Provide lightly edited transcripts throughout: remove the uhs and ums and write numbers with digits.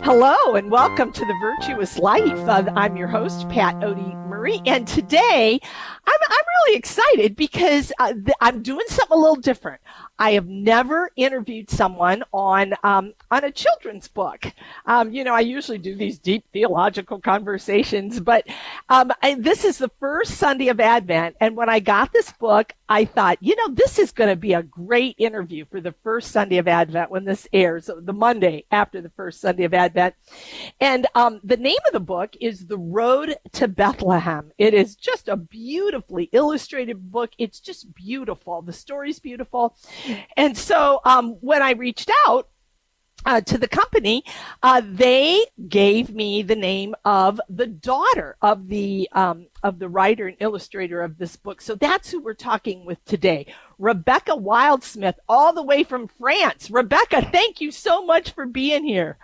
Hello and welcome to the Virtuous Life. I'm your host, Pat Odie Marie, and today I'm really excited because I'm doing something a little different. I have never interviewed someone on a children's book. I usually do these deep theological conversations, but this is the first Sunday of Advent, and when I got this book, I thought, this is going to be a great interview for the first Sunday of Advent when this airs, the Monday after the first Sunday of Advent. And the name of the book is The Road to Bethlehem. It is just a beautifully illustrated book. It's just beautiful. The story's beautiful. And so when I reached out to the company, they gave me the name of the daughter of the writer and illustrator of this book. So that's who we're talking with today, Rebecca Wildsmith, all the way from France. Rebecca, thank you so much for being here.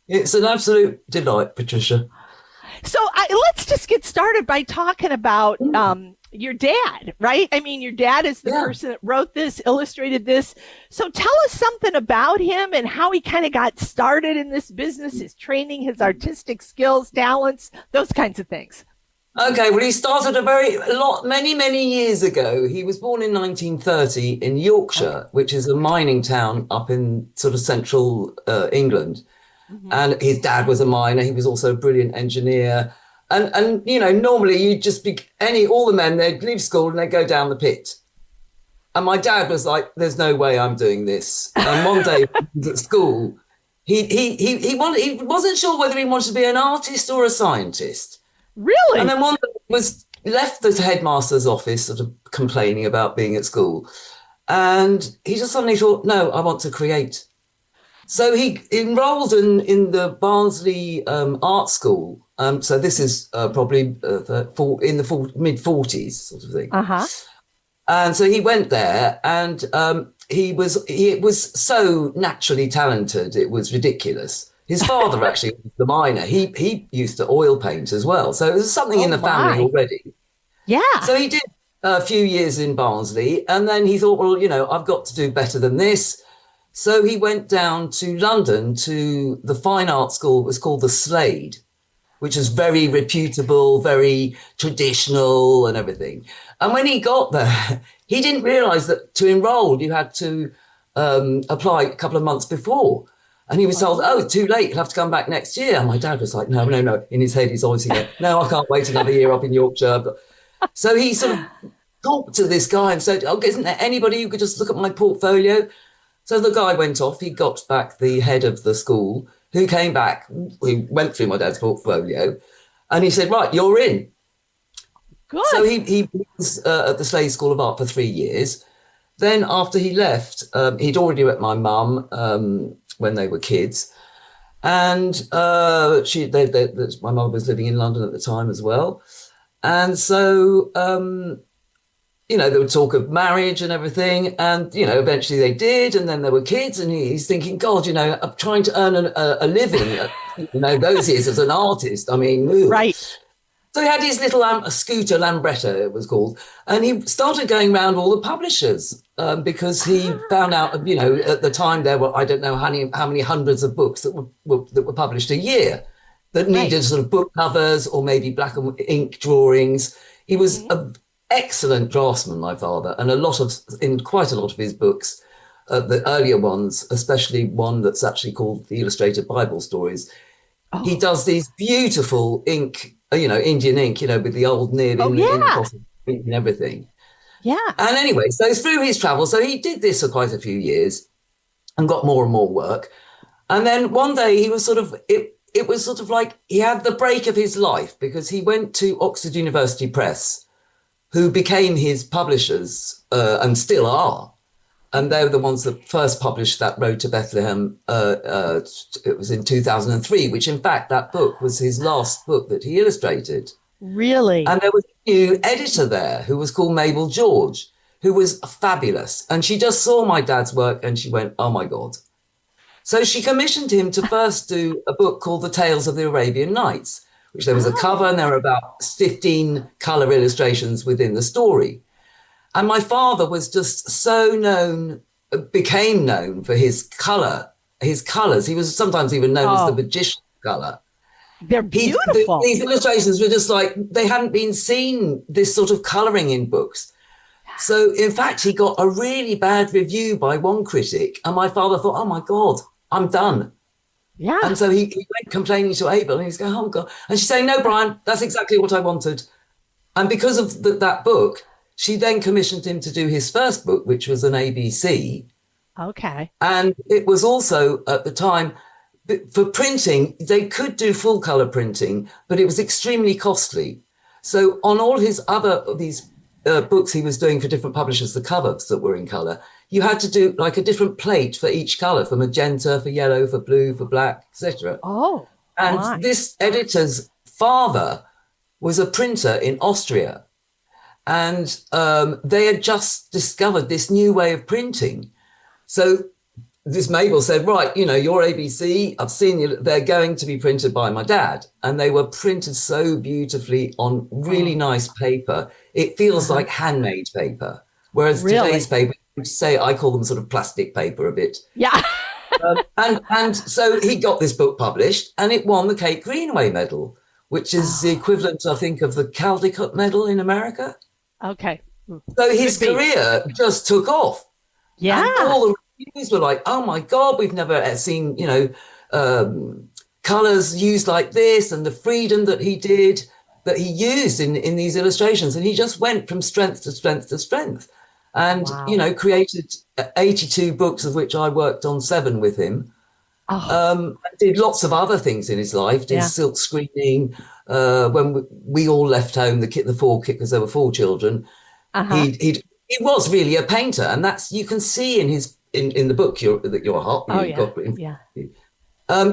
It's an absolute delight, Patricia. So let's just get started by talking about your dad, right? I mean, your dad is the person that wrote this, illustrated this. So tell us something about him and how he kind of got started in this business, his training, his artistic skills, talents, those kinds of things. Okay, well, he started many years ago. He was born in 1930 in Yorkshire, which is a mining town up in sort of central England. Mm-hmm. And his dad was a miner. He was also a brilliant engineer. And normally you'd just be all the men, they'd leave school and they'd go down the pit. And my dad was like, there's no way I'm doing this. And one day he was at school, he wasn't sure whether he wanted to be an artist or a scientist. Really? And then one day he was left the headmaster's office sort of complaining about being at school. And he just suddenly thought, no, I want to create. So he enrolled in the Barnsley Art School. So this is probably in the mid-40s sort of thing. Uh-huh. And so he went there, and he was so naturally talented, it was ridiculous. His father actually was the miner. He used to oil paint as well. So there's something in the family already. Yeah. So he did a few years in Barnsley, and then he thought, well, I've got to do better than this. So he went down to London to the fine art school. It was called the Slade, which is very reputable, very traditional and everything. And when he got there, he didn't realise that to enrol, you had to apply a couple of months before. And he was told, too late, you'll have to come back next year. And my dad was like, no. In his head, he's always going, no, I can't wait another year up in Yorkshire. So he sort of talked to this guy and said, isn't there anybody who could just look at my portfolio? So the guy went off, he got back the head of the school, who came back, he went through my dad's portfolio, and he said, right, you're in. Good. So he was at the Slade School of Art for 3 years. Then after he left, he'd already met my mum when they were kids. And my mother was living in London at the time as well. And so... they would talk of marriage and everything. And, eventually they did. And then there were kids. And he's thinking, God, I'm trying to earn a living, those years as an artist. I mean, right. So he had his little scooter, Lambretta, it was called. And he started going around all the publishers because he found out, at the time there were, I don't know how many hundreds of books that were published a year that needed sort of book covers or maybe black and ink drawings. He was excellent draftsman, my father, and in quite a lot of his books, the earlier ones, especially one that's actually called The Illustrated Bible Stories, he does these beautiful ink, Indian ink, with the old nib in the ink and everything. Yeah. And anyway, so through his travels, so he did this for quite a few years and got more and more work. And then one day he was it was sort of like he had the break of his life because he went to Oxford University Press, who became his publishers and still are. And they were the ones that first published that Road to Bethlehem. It was in 2003, which in fact, that book was his last book that he illustrated. Really? And there was a new editor there who was called Mabel George, who was fabulous. And she just saw my dad's work and she went, oh my God. So she commissioned him to first do a book called The Tales of the Arabian Nights, which there was a cover and there were about 15 colour illustrations within the story. And my father was just became known for his colour his colors. He was sometimes even known as the Oh, magician color. they're beautiful. These illustrations were just like, they hadn't been seen, this sort of coloring in books. So in fact, he got a really bad review by one critic, and my father thought, oh my God, I'm done. Yeah. And so he went complaining to Abel, and he's going, oh God. And she's saying, no, Brian, that's exactly what I wanted. And because of that book, she then commissioned him to do his first book, which was an ABC. Okay. And it was also at the time, for printing, they could do full color printing, but it was extremely costly. So on all his these books he was doing for different publishers, the covers that were in color, you had to do like a different plate for each color, for magenta, for yellow, for blue, for black, etc. Oh, And my. this editor's father was a printer in Austria. And they had just discovered this new way of printing. So this Mabel said, right, your ABC, I've seen you, they're going to be printed by my dad. And they were printed so beautifully on really nice paper. It feels like handmade paper. Whereas today's paper, I call them sort of plastic paper a bit. Yeah. And so he got this book published, and it won the Kate Greenaway Medal, which is the equivalent, I think, of the Caldecott Medal in America. Okay. So his career just took off. Yeah. And all the reviews were like, oh my God, we've never seen, colors used like this, and the freedom that he used in these illustrations. And he just went from strength to strength to strength. And, created 82 books, of which I worked on 7 with him. Did lots of other things in his life, did silk screening. When we all left home, the 4 kids, because there were 4 children, he was really a painter. And that's, you can see in the book that you're hot.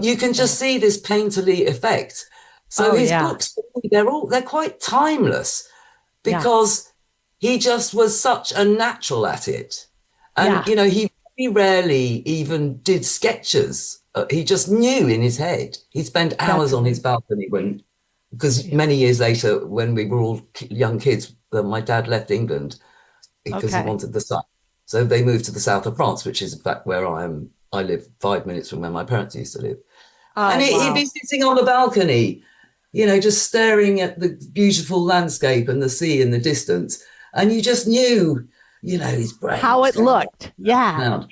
You can just see this painterly effect. So his books, they're quite timeless, because he just was such a natural at it. And, he rarely even did sketches. He just knew in his head. He spent hours on his balcony because many years later, when we were all young kids, my dad left England because he wanted the sun. So they moved to the south of France, which is in fact where I am. I live 5 minutes from where my parents used to live. He'd be sitting on the balcony, just staring at the beautiful landscape and the sea in the distance. And you just knew, his brain. How it looked. Yeah.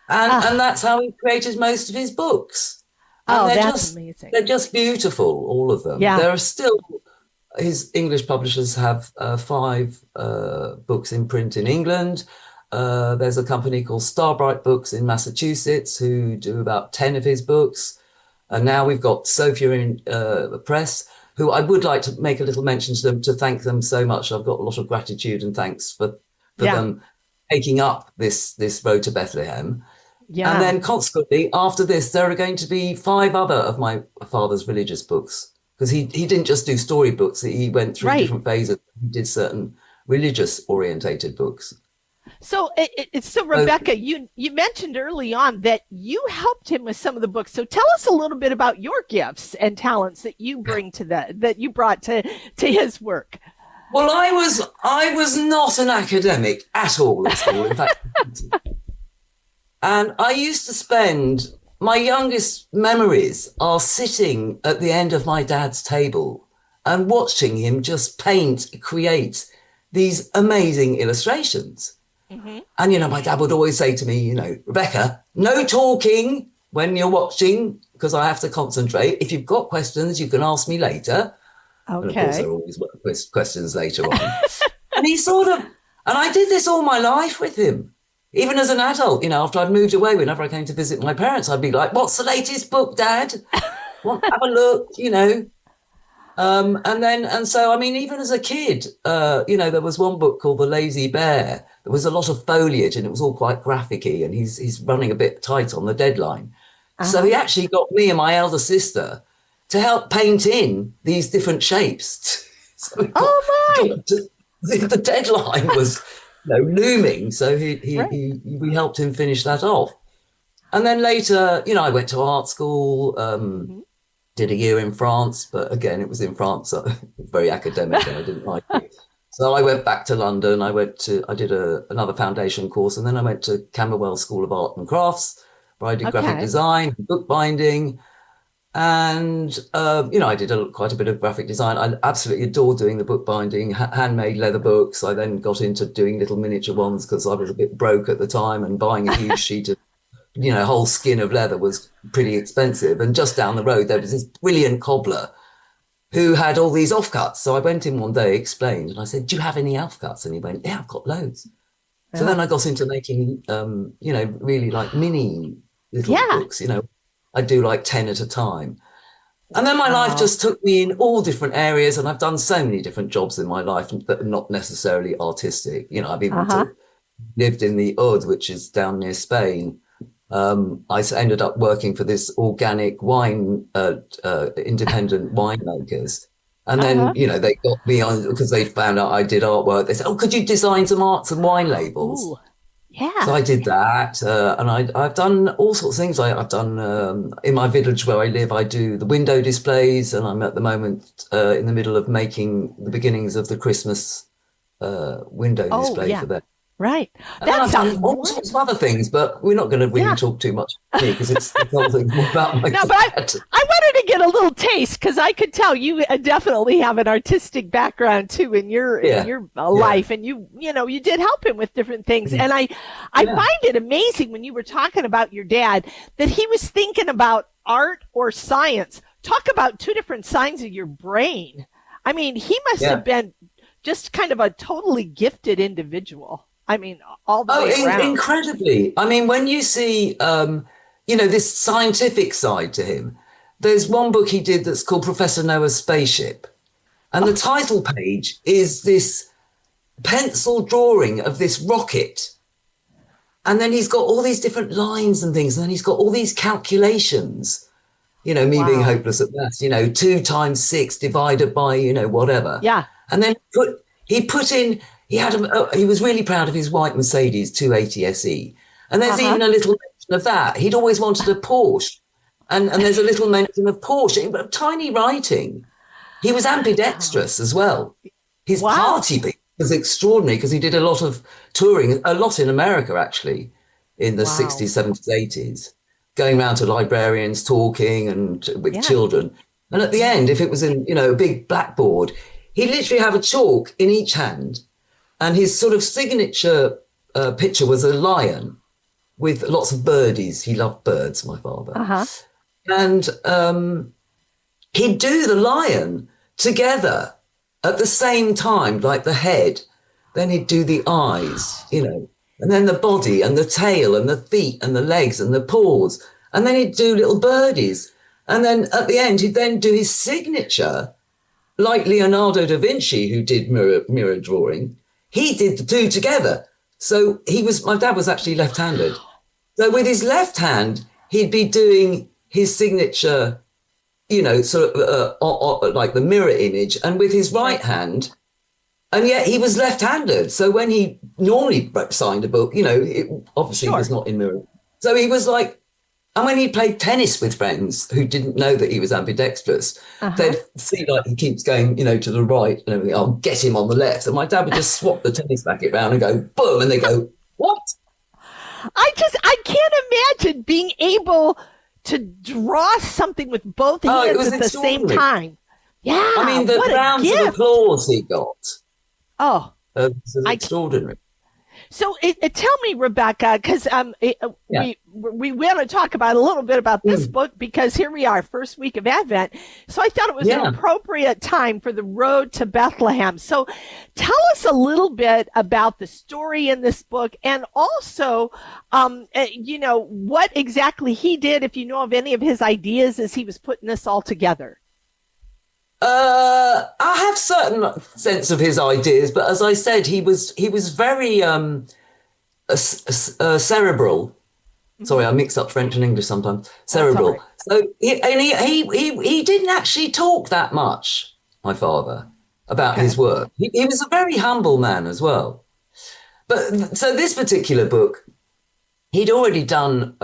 And that's how he created most of his books. And that's amazing. They're just beautiful, all of them. Yeah. There are still, his English publishers have 5 books in print in England. There's a company called Starbright Books in Massachusetts who do about 10 of his books. And now we've got Sophia in Press, who I would like to make a little mention to them, to thank them so much. I've got a lot of gratitude and thanks for them taking up this road to Bethlehem. Yeah. And then consequently, after this, there are going to be 5 other of my father's religious books, because he didn't just do storybooks. He went through different phases. He did certain religious orientated books. So, Rebecca, you mentioned early on that you helped him with some of the books. So tell us a little bit about your gifts and talents that you bring that you brought to his work. Well, I was not an academic at all at school, in fact. And I used to spend, my youngest memories are sitting at the end of my dad's table and watching him just create these amazing illustrations. Mm-hmm. And, my dad would always say to me, Rebecca, no talking when you're watching, because I have to concentrate. If you've got questions, you can ask me later. Okay. And of course, there always were questions later on. And and I did this all my life with him. Even as an adult, after I'd moved away, whenever I came to visit my parents, I'd be like, what's the latest book, Dad? Have a look, And so, even as a kid, there was one book called The Lazy Bear. There was a lot of foliage and it was all quite graphic-y, and he's running a bit tight on the deadline. Uh-huh. So he actually got me and my elder sister to help paint in these different shapes. So the deadline was looming. So we helped him finish that off. And then later, I went to art school, did a year in France, but again, it was in France, so very academic and I didn't like it. So I went back to London. I did another foundation course, and then I went to Camberwell School of Art and Crafts, where I did graphic Okay. design, bookbinding, and I did quite a bit of graphic design. I absolutely adored doing the bookbinding, handmade leather books. I then got into doing little miniature ones because I was a bit broke at the time, and buying a huge sheet of whole skin of leather was pretty expensive. And just down the road, there was this brilliant cobbler who had all these offcuts. So I went in one day, explained, and I said, "Do you have any offcuts?" And he went, "Yeah, I've got loads." So Yeah. then I got into making, really like mini little Yeah. books. I do like 10 at a time. And then my life Wow. just took me in all different areas, and I've done so many different jobs in my life that are not necessarily artistic. I've even Uh-huh. lived in the Oud, which is down near Spain. Ended up working for this organic wine, independent winemakers. And then, Uh-huh. they got me on because they found out I did artwork. They said, "Oh, could you design some wine labels?" Ooh. So Yeah. I did that, and I've done all sorts of things. I've done in my village where I live. I do the window displays, and I'm at the moment in the middle of making the beginnings of the Christmas window Oh, display yeah. for them. Right. And then That I've done sounds all wonderful. sorts of other things, but we're not going to really Yeah. talk too much about me because it's the whole thing more about my No, but I, dad. I wanted to get a little taste because I could tell you definitely have an artistic background too in your Yeah, yeah, life, and you did help him with different things. And I yeah, find it amazing when you were talking about your dad that he was thinking about art or science. Talk about two different sides of your brain. I mean, he must have yeah. been just kind of a totally gifted individual. I mean, all the Oh, way around. incredibly. I mean, when you see, this scientific side to him, there's one book he did that's called Professor Noah's Spaceship. And the Oh, title page is this pencil drawing of this rocket. And then he's got all these different lines and things. And then he's got all these calculations, me being wow. hopeless at maths, 2 times 6 divided by, whatever. Yeah. And then he was really proud of his white Mercedes 280 SE. And Uh there's huh. even a little mention of that. He'd always wanted a Porsche. And there's a little mention of Porsche, but tiny writing. He was Oh, ambidextrous as well. His wow. party beat was extraordinary because he did a lot of touring, a lot in America, actually, in the Wow. 60s, 70s, 80s, going around to librarians, talking and with Yeah. children. And at the end, if it was in, a big blackboard, he'd literally have a chalk in each hand. And his sort of signature picture was a lion with lots of birdies. He loved birds, my father. Uh huh. And he'd do the lion together at the same time, like the head. Then he'd do the eyes, and then the body and the tail and the feet and the legs and the paws. And then he'd do little birdies. And then at the end, he'd then do his signature, like Leonardo da Vinci, who did mirror drawing. He did the two together. So my dad was actually left-handed. So with his left hand, he'd be doing his signature, sort of like the mirror image, and with his right Right. hand, and yet he was left-handed. So when he normally signed a book, it obviously was Sure. not in mirror. So he was like, and when he played tennis with friends who didn't know that he was ambidextrous, Uh huh. they'd see like he keeps going, to the right and everything. I'll get him on the left. And my dad would just swap the tennis racket round and go, boom. And they go, what? I can't imagine being able to draw something with both Oh, it hands was at the same extraordinary. time. I Yeah. mean, the What a rounds of gift. applause he got Oh, was I extraordinary. So tell me, Rebecca, because Yeah. we want to talk about a little bit about this Mm. book because here we are, first week of Advent. So I thought it was an Yeah. appropriate time for the road to Bethlehem. So tell us a little bit about the story in this book, and also, what exactly he did. If you know of any of his ideas as he was putting this all together. I have certain sense of his ideas, but as I said, he was very cerebral. Mm-hmm. Sorry, I mix up French and English sometimes. That's all Cerebral. right. So he didn't actually talk that much, my father, about his Okay. work. He was a very humble man as well. But so this particular book, he'd already done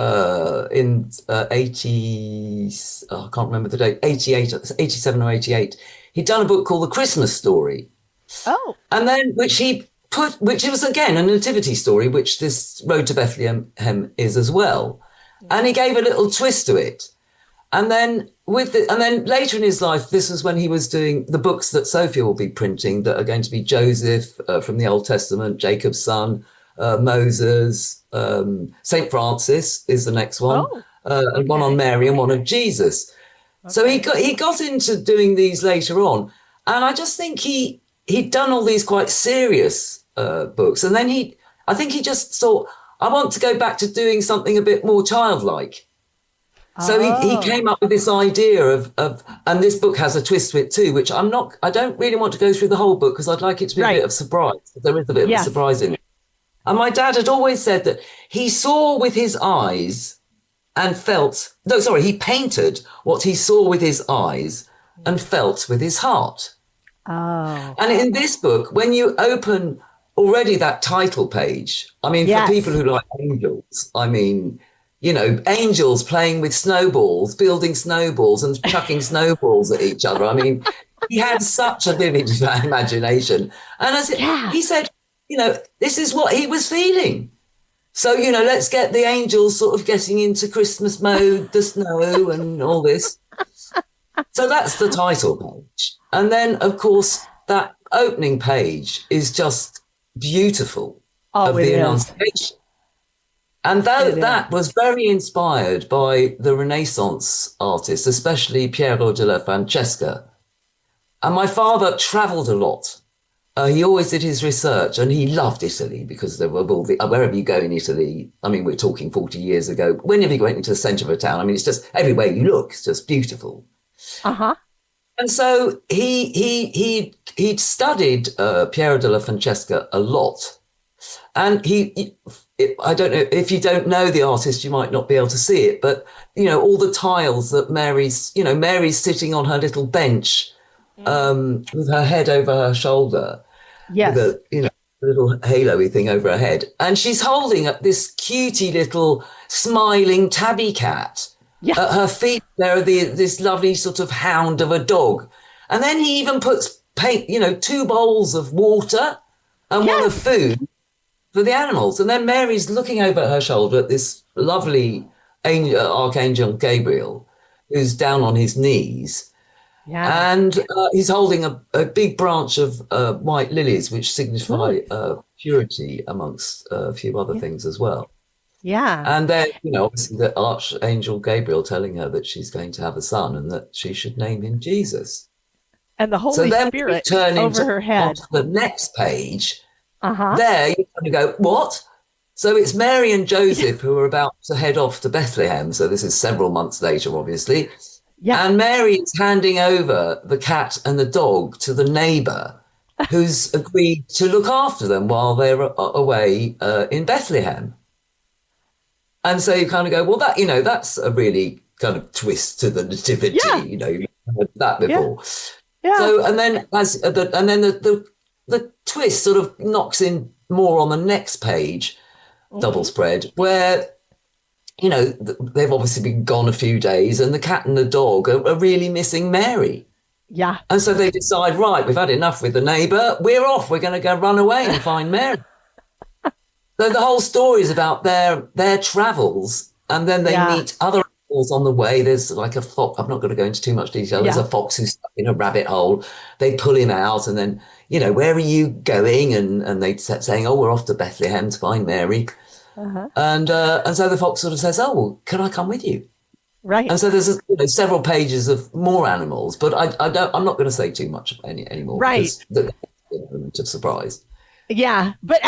in 80, oh, I can't remember the date, 88, 87 or 88. He'd done a book called The Christmas Story. Oh, And then which it was again a nativity story, which this Road to Bethlehem is as well. and he gave a little twist to it. And then later in his life, this was when he was doing the books that Sophia will be printing that are going to be Joseph from the Old Testament, Jacob's son, Moses, St. Francis is the next one, and one on Mary and one of Jesus. Okay. So he got into doing these later on. And I just think he'd done all these quite serious books. And then I think he just thought, I want to go back to doing something a bit more childlike. So he came up with this idea of, and this book has a twist to it too, which I don't really want to go through the whole book because I'd like it to be a bit of surprise. There is a bit of a surprise in it. And my dad had always said that he saw with his eyes and he painted what he saw with his eyes and felt with his heart. Oh. And in this book, when you open already that title page, I mean, for people who like angels, I mean, you know, angels playing with snowballs, building snowballs and chucking snowballs at each other. I mean, he had such a vivid imagination. And he said, you know, this is what he was feeling. So, you know, let's get the angels sort of getting into Christmas mode, the snow and all this. So that's the title page. And then, of course, that opening page is just beautiful of the Annunciation. And that was very inspired by the Renaissance artists, especially Piero della Francesca. And my father travelled a lot. He always did his research, and he loved Italy because there were wherever you go in Italy. I mean, we're talking 40 years ago. Whenever you went into the centre of a town, I mean, it's just everywhere you look, it's just beautiful. And so he'd studied Piero della Francesca a lot. And I don't know, if you don't know the artist, you might not be able to see it, but, you know, all the tiles that Mary's sitting on her little bench with her head over her shoulder. Yes. With a little halo-y thing over her head. And she's holding up this cutie little smiling tabby cat. Yes. At her feet, there are this lovely sort of hound of a dog. And then he even puts 2 bowls of water and one of food for the animals. And then Mary's looking over her shoulder at this lovely Archangel Gabriel, who's down on his knees. Yeah. And he's holding a big branch of white lilies, which signify purity, amongst a few other things as well. Yeah. And then, obviously the Archangel Gabriel telling her that she's going to have a son and that she should name him Jesus. And the Holy Spirit turn over her head. The next page, there you kind of go, what? So it's Mary and Joseph who are about to head off to Bethlehem. So this is several months later, obviously. Yeah. And Mary is handing over the cat and the dog to the neighbour who's agreed to look after them while they're away in Bethlehem. And so you kind of go, well, that's a really kind of twist to the nativity. Yeah. You've heard that before. Yeah. So, and then the twist sort of knocks in more on the next page, double spread, where they've obviously been gone a few days and the cat and the dog are really missing Mary. Yeah. And so they decide, right, we've had enough with the neighbour. We're off. We're going to go run away and find Mary. So the whole story is about their travels, and then they meet other animals on the way. There's like a fox. I'm not going to go into too much detail. There's a fox who's stuck in a rabbit hole. They pull him out and then, where are you going? And they kept saying, oh, we're off to Bethlehem to find Mary. And so the fox sort of says, oh, well, can I come with you? Right. And so there's several pages of more animals, but I'm not going to say too much anymore. Right. Because the element of surprise. Yeah, but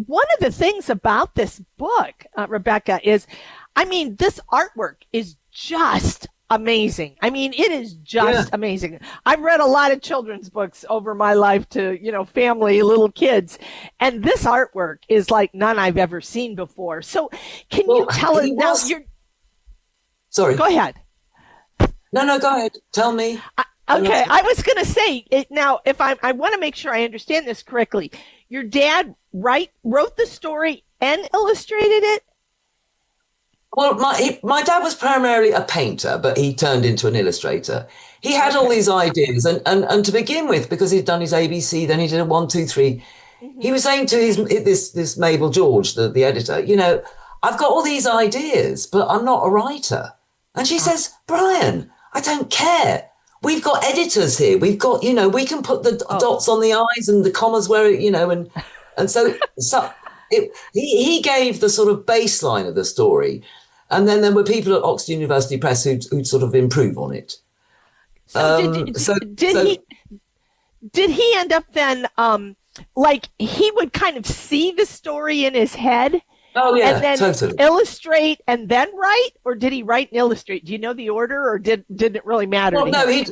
one of the things about this book, Rebecca, is, this artwork is just amazing. It is just amazing. I've read a lot of children's books over my life to, family, little kids, and this artwork is like none I've ever seen before. So can you tell us now? Sorry. Go ahead. No, go ahead. Tell me. Okay, I was going to say it now. If I want to make sure I understand this correctly, your dad wrote the story and illustrated it. Well, my dad was primarily a painter, but he turned into an illustrator. He had all these ideas, and to begin with, because he'd done his ABC, then he did a 1, 2, 3. He was saying to this Mabel George, the editor, I've got all these ideas, but I'm not a writer. And she says, Brian, I don't care. We've got editors here. We've got, we can put the dots on the I's and the commas where, and so he gave the sort of baseline of the story. And then there were people at Oxford University Press who'd sort of improve on it. Did he end up then, like he would kind of see the story in his head? Oh yeah, and then totally. illustrate and then write, or did he write and illustrate? Do you know the order, or didn't it really matter? Well, no, he'd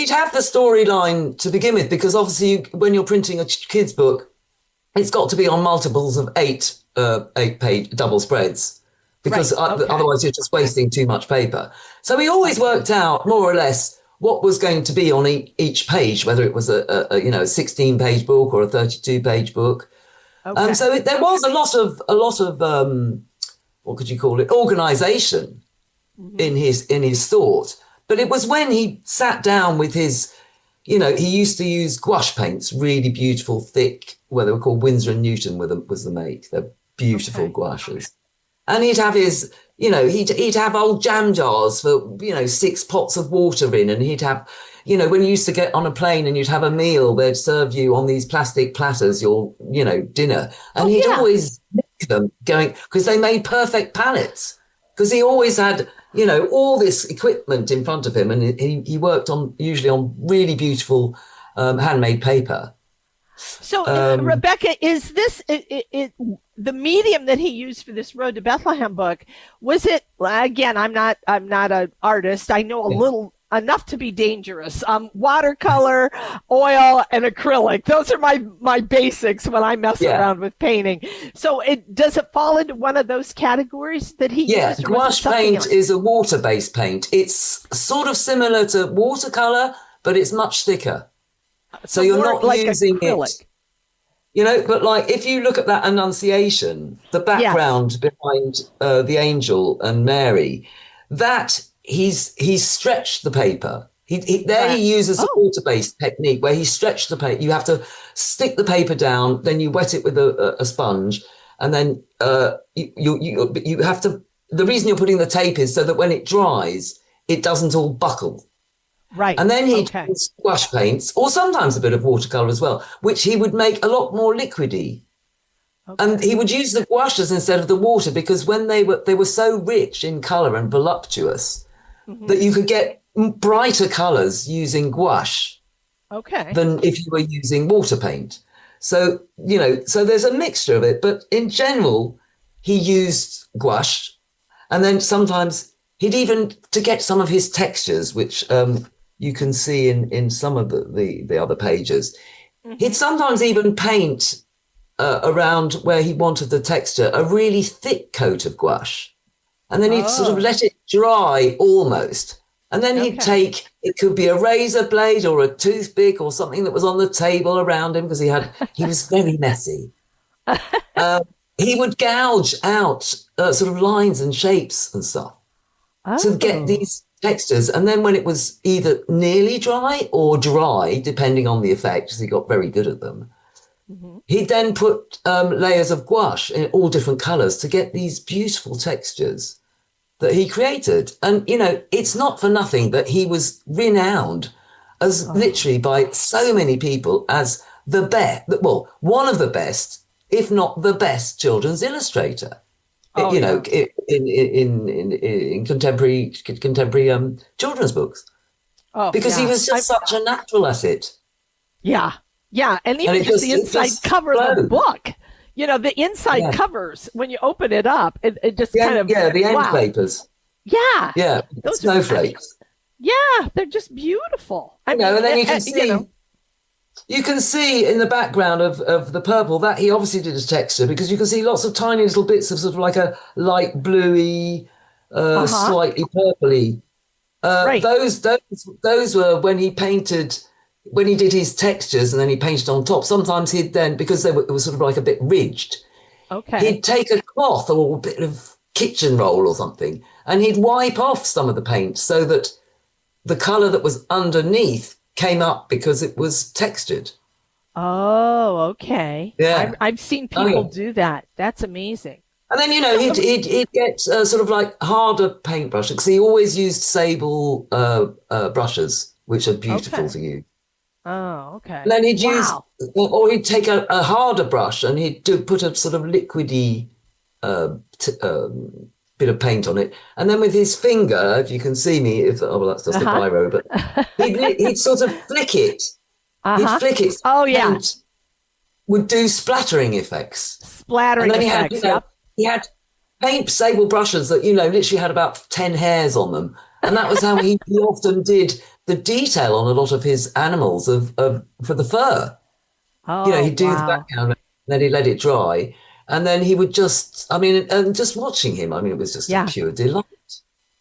have the storyline to begin with, because obviously when you're printing a kid's book, it's got to be on multiples of 8-page double spreads, because otherwise you're just wasting too much paper. So he always worked out more or less what was going to be on each page, whether it was a 16-page book or a 32-page book. Okay. So there was a lot of what could you call it, organization in his thought. But it was when he sat down with his, he used to use gouache paints, really beautiful, thick, well, they were called Winsor and Newton was the make. They're beautiful gouaches. And he'd have his, he'd have old jam jars for, 6 pots of water in, and he'd have, when you used to get on a plane and you'd have a meal, they'd serve you on these plastic platters, your, dinner. And he'd always make them going, because they made perfect palettes, because he always had, all this equipment in front of him. And he worked usually on really beautiful handmade paper. So, Rebecca, is this the medium that he used for this Road to Bethlehem book? Was it, again, I'm not an artist. I know a little enough to be dangerous. Watercolor, oil, and acrylic. Those are my basics when I mess around with painting. So does it fall into one of those categories that he used? Yeah, gouache paint is a water-based paint. It's sort of similar to watercolor, but it's much thicker. So you're not like using acrylic. But like if you look at that Annunciation, the background behind the angel and Mary, that he's stretched the paper. He uses a water-based technique where he stretched the paper. You have to stick the paper down, then you wet it with a sponge, and then you have to. The reason you're putting the tape is so that when it dries, it doesn't all buckle. Right. And then he'd use gouache paints, or sometimes a bit of watercolor as well, which he would make a lot more liquidy. Okay. And he would use the gouaches instead of the water, because when they were so rich in color and voluptuous that you could get brighter colors using gouache than if you were using water paint. So, so there's a mixture of it. But in general, he used gouache. And then sometimes he'd even, to get some of his textures, which you can see in some of the other pages, he'd sometimes even paint around where he wanted the texture a really thick coat of gouache. And then he'd sort of let it dry almost. And then he'd take, it could be a razor blade or a toothpick or something that was on the table around him, because he was very messy. He would gouge out sort of lines and shapes and stuff to get these textures. And then when it was either nearly dry or dry, depending on the effect, because he got very good at them, he'd then put layers of gouache in all different colors to get these beautiful textures that he created. And, it's not for nothing that he was renowned as literally by so many people as one of the best, if not the best children's illustrator. In contemporary children's books, because he was just such a natural at it. Yeah, and even just the inside cover of the book. The inside covers, when you open it up, it just kind of the end papers. Yeah, those snowflakes. They're just beautiful. And then you can see. You can see in the background of the purple that he obviously did his texture, because you can see lots of tiny little bits of sort of like a light bluey, slightly purpley. Those were when he did his textures, and then he painted on top. Sometimes he'd then, because it was sort of like a bit ridged, he'd take a cloth or a bit of kitchen roll or something, and he'd wipe off some of the paint so that the colour that was underneath came up because it was textured. Oh, okay. Yeah. I've seen people do that. That's amazing. And then, he'd get sort of like harder paintbrushes because he always used sable brushes, which are beautiful to use. Oh, okay. And then he'd take a harder brush and put a sort of liquidy bit of paint on it. And then with his finger, if you can see me, that's just a biro, but he'd sort of flick it. He'd flick it. Oh, yeah. And would do splattering effects. Splattering effects, he had paint sable brushes that, literally had about 10 hairs on them. And that was how he often did the detail on a lot of his animals for the fur. Oh, he'd do the background and then he'd let it dry. And then he would just watching him, it was just a pure delight.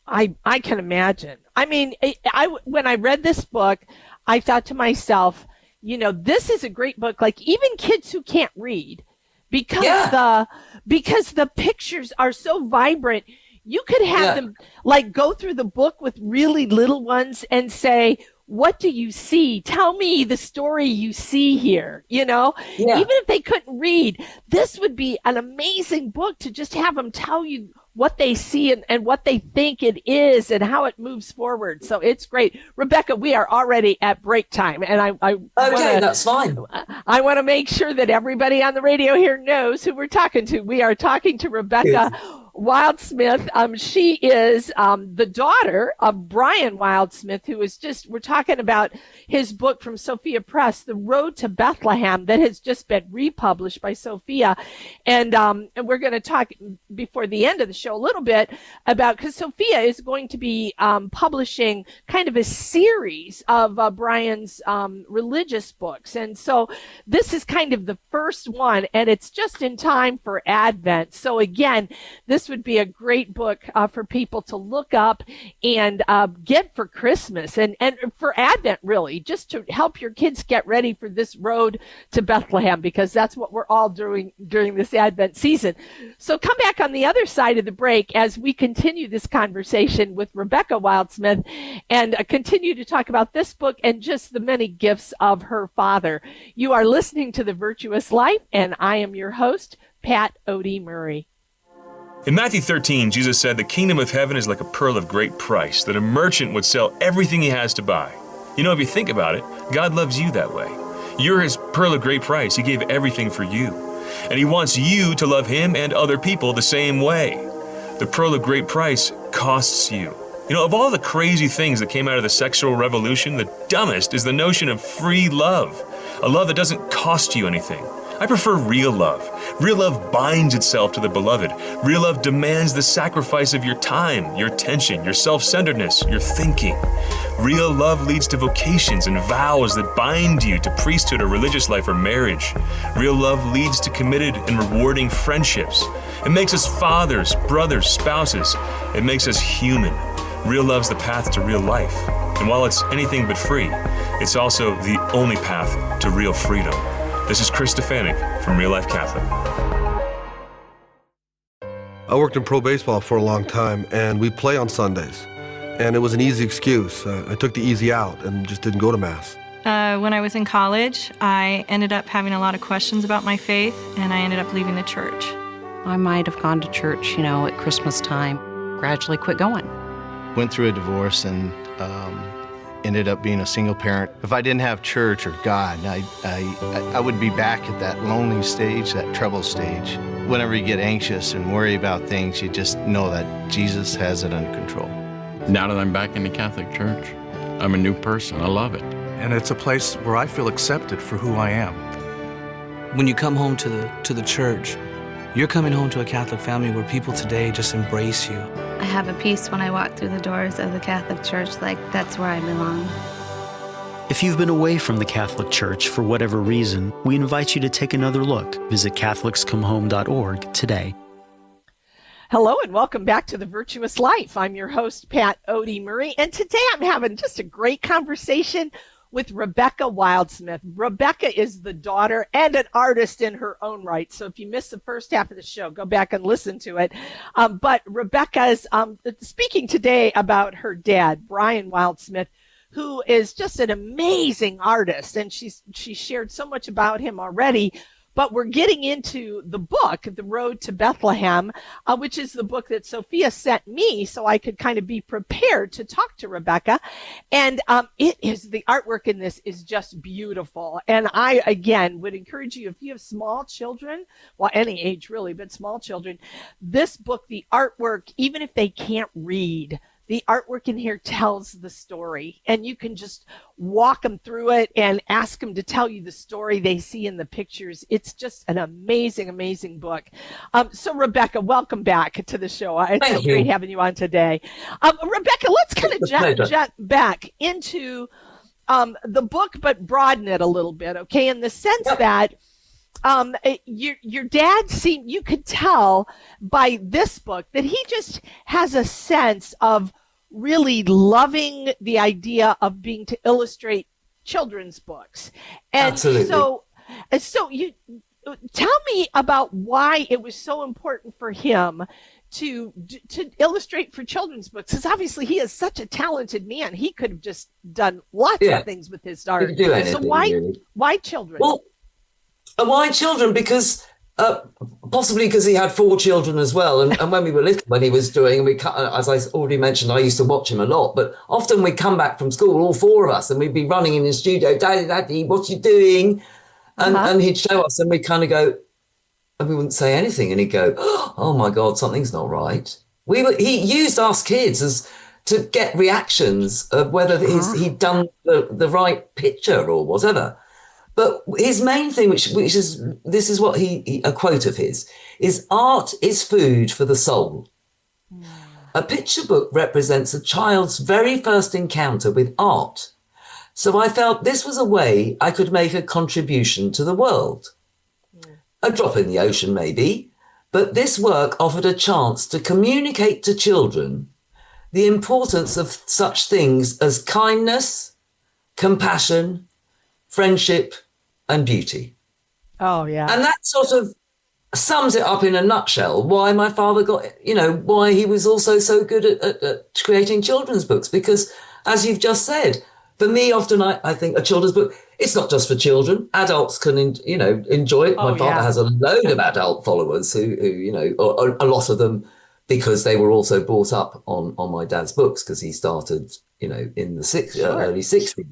I can imagine. When I read this book, I thought to myself, this is a great book. Like even kids who can't read, because the pictures are so vibrant, you could have them like go through the book with really little ones and say, what do you see? Tell me the story you see here. Even if they couldn't read, this would be an amazing book to just have them tell you what they see and what they think it is and how it moves forward. So it's great. Rebecca, we are already at break time. And that's fine. I want to make sure that everybody on the radio here knows who we're talking to. We are talking to Rebecca Wildsmith. She is the daughter of Brian Wildsmith, who is we're talking about his book from Sophia Press, The Road to Bethlehem, that has just been republished by Sophia. And we're going to talk before the end of the show a little bit about, because Sophia is going to be publishing kind of a series of Brian's religious books. And so this is kind of the first one, and it's just in time for Advent. So again, this would be a great book for people to look up and get for Christmas and for Advent, really, just to help your kids get ready for this road to Bethlehem, because that's what we're all doing during this Advent season. So come back on the other side of the break as we continue this conversation with Rebecca Wildsmith and continue to talk about this book and just the many gifts of her father. You are listening to The Virtuous Life, and I am your host, Pat Odie Murray. In Matthew 13, Jesus said, "The kingdom of heaven is like a pearl of great price that a merchant would sell everything he has to buy." If you think about it, God loves you that way. You're His pearl of great price. He gave everything for you. And He wants you to love Him and other people the same way. The pearl of great price costs you. Of all the crazy things that came out of the sexual revolution, the dumbest is the notion of free love. A love that doesn't cost you anything. I prefer real love. Real love binds itself to the beloved. Real love demands the sacrifice of your time, your attention, your self-centeredness, your thinking. Real love leads to vocations and vows that bind you to priesthood or religious life or marriage. Real love leads to committed and rewarding friendships. It makes us fathers, brothers, spouses. It makes us human. Real love's the path to real life. And while it's anything but free, it's also the only path to real freedom. This is Chris Stefanik from Real Life Catholic. I worked in pro baseball for a long time, and we play on Sundays. And it was an easy excuse. I took the easy out and just didn't go to Mass. When I was in college, I ended up having a lot of questions about my faith, and I ended up leaving the church. I might have gone to church, at Christmas time, gradually quit going. Went through a divorce and ended up being a single parent. If I didn't have church or God, I would be back at that lonely stage, that trouble stage. Whenever you get anxious and worry about things, you just know that Jesus has it under control. Now that I'm back in the Catholic Church, I'm a new person. I love it. And it's a place where I feel accepted for who I am. When you come home to the church, you're coming home to a Catholic family where people today just embrace you. I have a peace when I walk through the doors of the Catholic Church, like that's where I belong. If you've been away from the Catholic Church for whatever reason, we invite you to take another look. Visit CatholicsComeHome.org today. Hello and welcome back to The Virtuous Life. I'm your host, Pat Odie Murray, and today I'm having just a great conversation with Rebecca Wildsmith. Rebecca is the daughter and an artist in her own right. So if you missed the first half of the show, go back and listen to it. But Rebecca's speaking today about her dad, Brian Wildsmith, who is just an amazing artist. And she shared so much about him already. But we're getting into the book, The Road to Bethlehem, which is the book that Sophia sent me so I could kind of be prepared to talk to Rebecca. And it is, the artwork in this is just beautiful. And I, again, would encourage you, if you have small children, well, any age really, but small children, this book, the artwork, even if they can't read, the artwork in here tells the story, and you can just walk them through it and ask them to tell you the story they see in the pictures. It's just an amazing, amazing book. So Rebecca, welcome back to the show. It's so great having you on today. Rebecca, let's kind of jet back into the book, but broaden it a little bit, okay? In the sense that your dad seemed, you could tell by this book that he just has a sense of really loving the idea of being to illustrate children's books. And Absolutely. So you tell me about why it was so important for him to illustrate for children's books, because obviously he is such a talented man. He could have just done lots of things with his art. He could do anything, so really. Why children? Well, why children? Because possibly because he had 4 children as well. And when we were little, when he was doing, as I already mentioned, I used to watch him a lot. But often we'd come back from school, all 4 of us, and we'd be running in the studio, Daddy, what you doing? And he'd show us, and we'd kind of go, and we wouldn't say anything. And he'd go, oh my God, something's not right. He used us kids to get reactions of whether he'd done the right picture or whatever. But his main thing, which is, this is what a quote of his, is art is food for the soul. A picture book represents a child's very first encounter with art. So I felt this was a way I could make a contribution to the world. A drop in the ocean, maybe, but this work offered a chance to communicate to children the importance of such things as kindness, compassion, friendship, and beauty. Oh, yeah. And that sort of sums it up in a nutshell, why my father got, why he was also so good at creating children's books. Because, as you've just said, for me, often I think a children's book, it's not just for children. Adults can, enjoy it. My father has a load of adult followers who a lot of them, because they were also brought up on my dad's books, because he started, in the early 60s.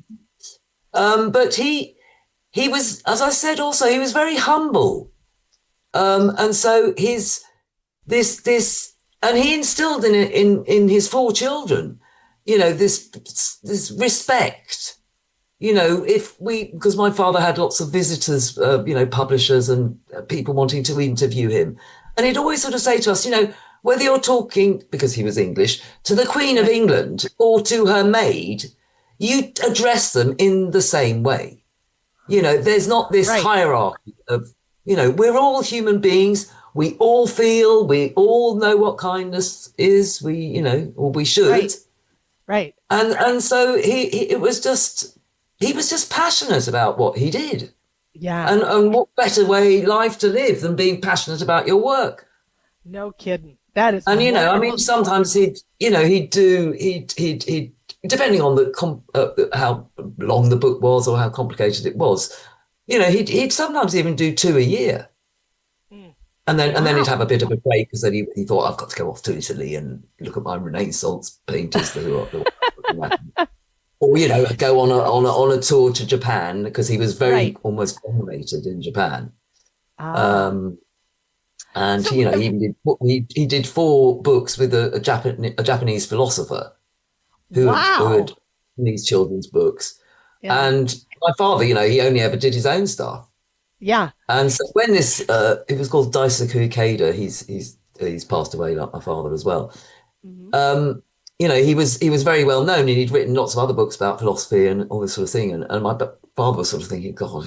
But he was, as I said, also, he was very humble. And so this, and he instilled in his 4 children, this respect, because my father had lots of visitors, publishers and people wanting to interview him. And he'd always sort of say to us, whether you're talking, because he was English, to the Queen of England or to her maid, you address them in the same way. There's not this hierarchy of, we're all human beings. We all feel, we all know what kindness is. Or we should. Right. And so he was just passionate about what he did. Yeah. And what better way life to live than being passionate about your work? No kidding. That is. And sometimes he'd depending on how long the book was or how complicated it was, he'd sometimes even do 2 a year. And then he'd have a bit of a break, because then he thought, I've got to go off to Italy and look at my Renaissance painters or go on a tour to Japan, because he was very almost venerated in Japan. And so, he did 4 books with a Japanese philosopher who had these children's books. Yeah. And my father, he only ever did his own stuff. Yeah. And so when this, it was called Daisaku Ikeda. He's passed away, like my father as well. Mm-hmm. He was very well known, and he'd written lots of other books about philosophy and all this sort of thing. And my father was sort of thinking, God,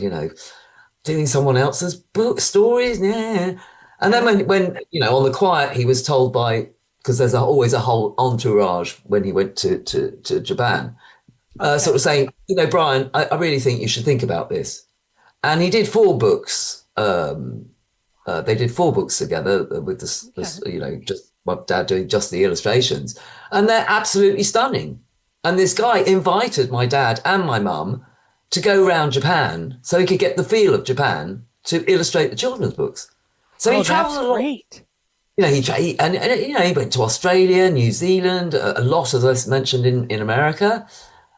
doing someone else's book stories, yeah. And then when on the quiet, he was told because there's always a whole entourage when he went to Japan, sort of saying, Brian, I really think you should think about this. And he did 4 books. They did 4 books together with this, just my dad doing just the illustrations. And they're absolutely stunning. And this guy invited my dad and my mum to go around Japan so he could get the feel of Japan to illustrate the children's books. So he travelled a lot. Great. You know, he went to Australia, New Zealand, a lot, as I mentioned, in America.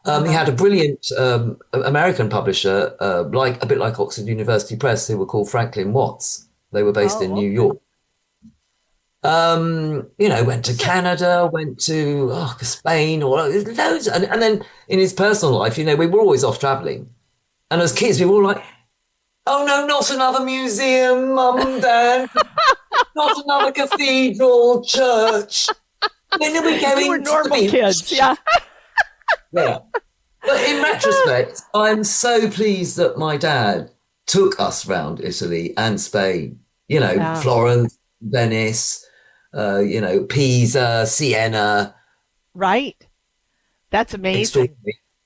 He had a brilliant American publisher, a bit like Oxford University Press, who were called Franklin Watts. They were based in New York. Went to Canada, went to Spain, or loads. And then in his personal life, we were always off travelling. And as kids, we were all like, oh no, not another museum, Mum and Dad. Not another cathedral, church. When are we going? We were normal kids, yeah. Yeah. But in retrospect, I'm so pleased that my dad took us round Italy and Spain. Florence, Venice, Pisa, Siena. Right. That's amazing.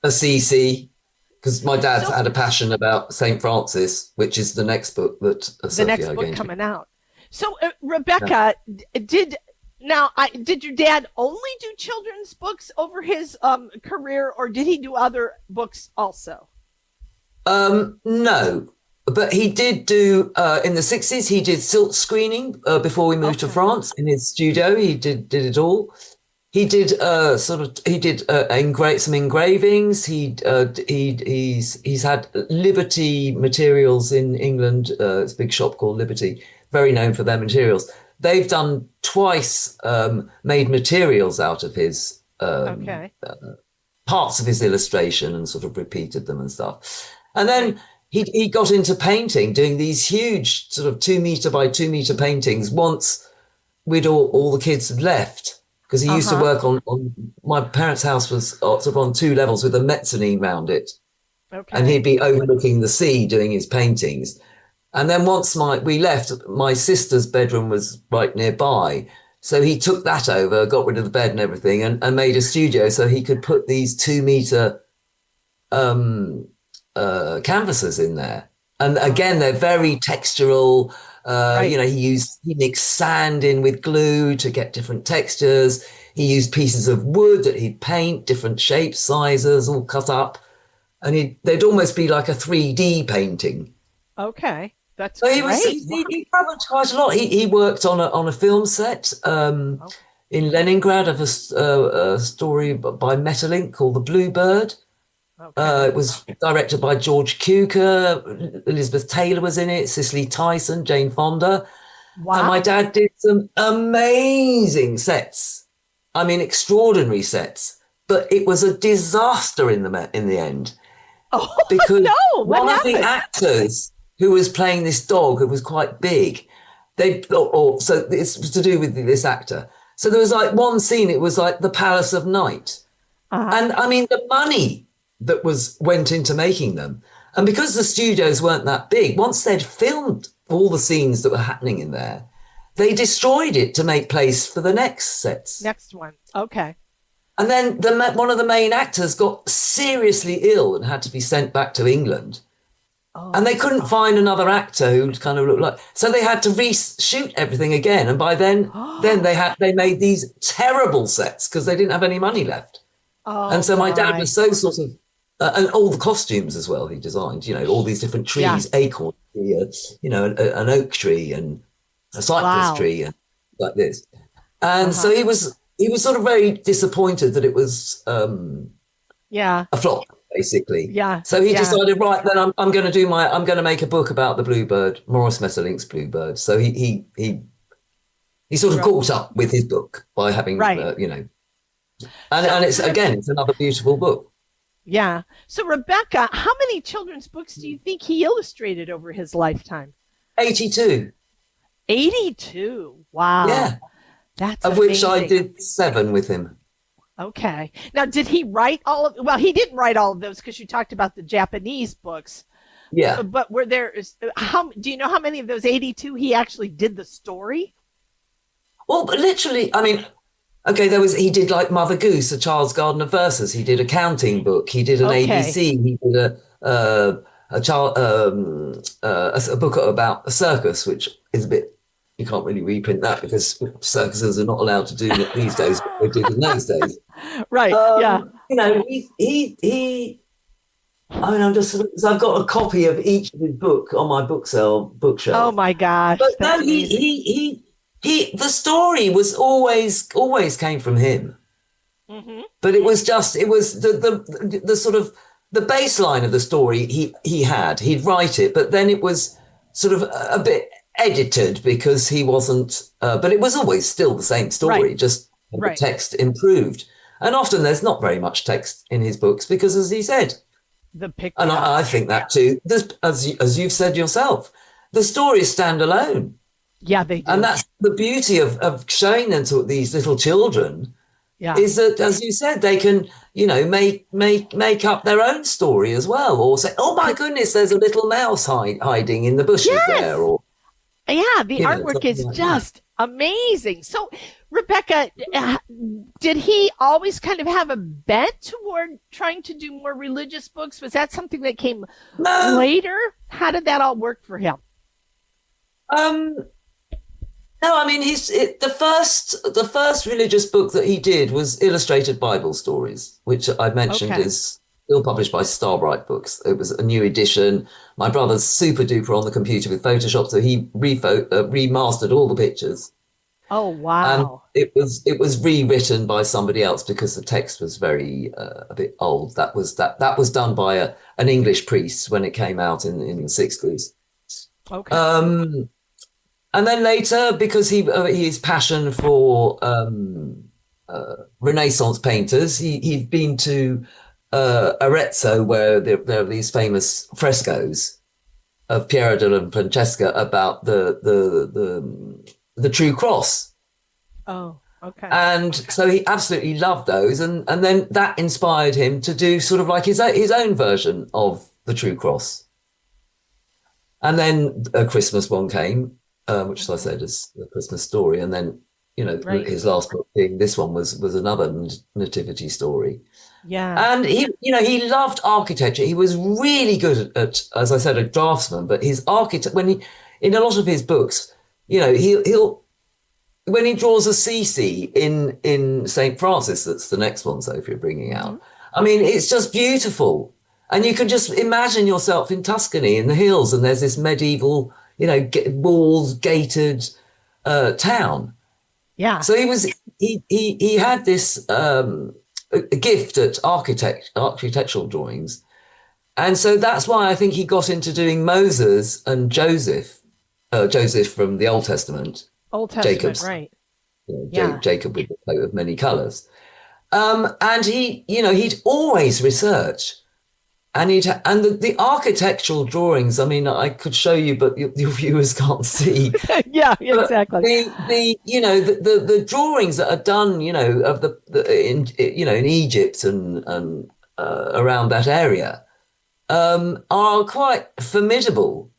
Assisi. Because my dad's had a passion about St. Francis, which is the next book that the next book coming out. So, Rebecca, did your dad only do children's books over his career, or did he do other books also? No, but he did do in the 60s. He did silk screening before we moved to France in his studio. He did it all. He did some engravings. He's had Liberty Materials in England. It's a big shop called Liberty, very known for their materials. They've done twice made materials out of his parts of his illustration and sort of repeated them and stuff. And then he got into painting, doing these huge sort of 2 meter by 2 meter paintings once we'd all the kids had left. Because he used to work on my parents' house was sort of on 2 levels with a mezzanine round it. Okay. And he'd be overlooking the sea doing his paintings. And then once we left, my sister's bedroom was right nearby. So he took that over, got rid of the bed and everything, and made a studio so he could put these 2 meter canvases in there. And again, they're very textural. He mixed sand in with glue to get different textures. He used pieces of wood that he'd paint, different shapes, sizes, all cut up. And they'd almost be like a 3D painting. Okay, that's so great. He traveled quite a lot. He worked on a film set in Leningrad of a story by Metalink called The Bluebird. Okay. It was directed by George Cukor. Elizabeth Taylor was in it, Cicely Tyson, Jane Fonda. Wow. And my dad did some amazing sets. I mean, extraordinary sets. But it was a disaster in the end. Oh, because no! One of the actors who was playing this dog, who was quite big, so it's to do with this actor. So there was like one scene, it was like the Palace of Night. And I mean, the money that went into making them. And because the studios weren't that big, once they'd filmed all the scenes that were happening in there, they destroyed it to make place for the next sets. Next one. Okay. And then one of the main actors got seriously ill and had to be sent back to England. Oh, and they couldn't find another actor who kind of looked like, so they had to reshoot everything again. And by then they made these terrible sets because they didn't have any money left. Oh, and so my dad was so sort of, and all the costumes as well he designed, all these different trees, acorn tree, an oak tree and a cypress tree and like this. And so he was sort of very disappointed that it was a flop, basically. Yeah. So he decided, right, then I'm going to make a book about the Bluebird, Maurice Metterlinck's Bluebird. So he sort of caught up with his book by having, and it's another beautiful book. Yeah. So Rebecca, how many children's books do you think he illustrated over his lifetime? 82. 82. Wow. Yeah. That's of amazing. Which I did 7 with him. Okay. Now, did he write all of? Well, he didn't write all of those because you talked about the Japanese books. Yeah. But were there? Do you know how many of those 82 he actually did the story? Well, but literally, I mean, okay, he did like Mother Goose, A Child's Garden of Verses. He did a counting book. He did an ABC. He did a book about a circus, which is a bit, you can't really reprint that because circuses are not allowed to do it these days, but they did in those days. Right. Yeah. He I mean, so I've got a copy of each of his book on my Oh bookshelf. my gosh, But that's no, amazing. the story was always came from him. Hmm. But it was the sort of the baseline of the story he'd write it, but then it was sort of a bit edited because he wasn't, but it was always still the same story, Right. just the Right. text improved. And often there's not very much text in his books because, as he said, The picture. and I think that too, as you've said yourself, the stories stand alone. Yeah, they do. And that's the beauty of showing them to these little children, Yeah. is that, as you said, they can, make up their own story as well, or say, "Oh my goodness, there's a little mouse hiding in the bushes there," or Yeah, the artwork something is like just amazing. So, Rebecca, did he always kind of have a bent toward trying to do more religious books? Was that something that came No. later? How did that all work for him? No, I mean, the first religious book that he did was Illustrated Bible Stories, which I mentioned Okay. is still published by Starbright Books. It was a new edition. My brother's super duper on the computer with Photoshop, so he remastered all the pictures. Oh, And wow. it was rewritten by somebody else because the text was very a bit old. That was done by an English priest when it came out in the 60s. Okay. And then later, because his passion for Renaissance painters, he'd been to Arezzo, where there are these famous frescoes of Piero della Francesca about the true cross. Oh, okay. And so he absolutely loved those, and then that inspired him to do sort of like his own version of the true cross. And then a Christmas one came, which, as I said, is the Christmas story. And then, Right. his last book being this one was another nativity story. Yeah. And he loved architecture. He was really good at, as I said, a draftsman. But his architect, in a lot of his books, he'll when he draws a CC in St. Francis, that's the next one, Sophie, you're bringing out. I mean, it's just beautiful. And you can just imagine yourself in Tuscany in the hills, and there's this medieval, walls, gated town. Yeah. So he had this a gift at architectural drawings. And so that's why I think he got into doing Moses and Joseph from the Old Testament. Old Testament, Jacob's, right. Jacob with the coat of many colors. And he'd always research. And the architectural drawings, I mean, I could show you, but your viewers can't see. Yeah, exactly. The drawings that are done, of in Egypt and around that area, are quite formidable.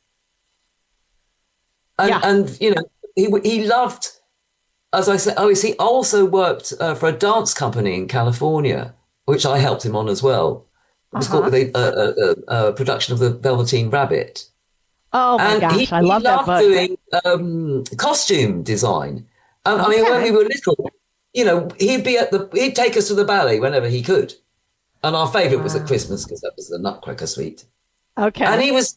And he loved, as I said, he also worked for a dance company in California, which I helped him on as well. It was called a production of the Velveteen Rabbit. Oh my gosh, I love that book. He loved doing costume design. I mean, when we were little, he'd take us to the ballet whenever he could. And our favourite was at Christmas because that was the Nutcracker Suite. Okay. And he was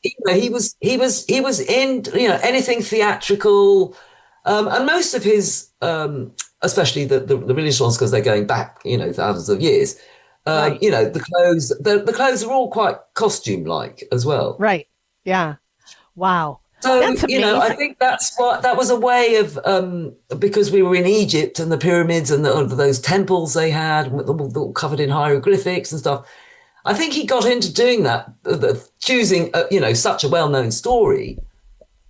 in anything theatrical, and most of his, especially the religious ones, because they're going back thousands of years. Right. The clothes are all quite costume-like as well. Right. Yeah. Wow. So, That's amazing. I think that was a way of, because we were in Egypt and the pyramids and those temples they had, all covered in hieroglyphics and stuff. I think he got into doing that, choosing, such a well-known story,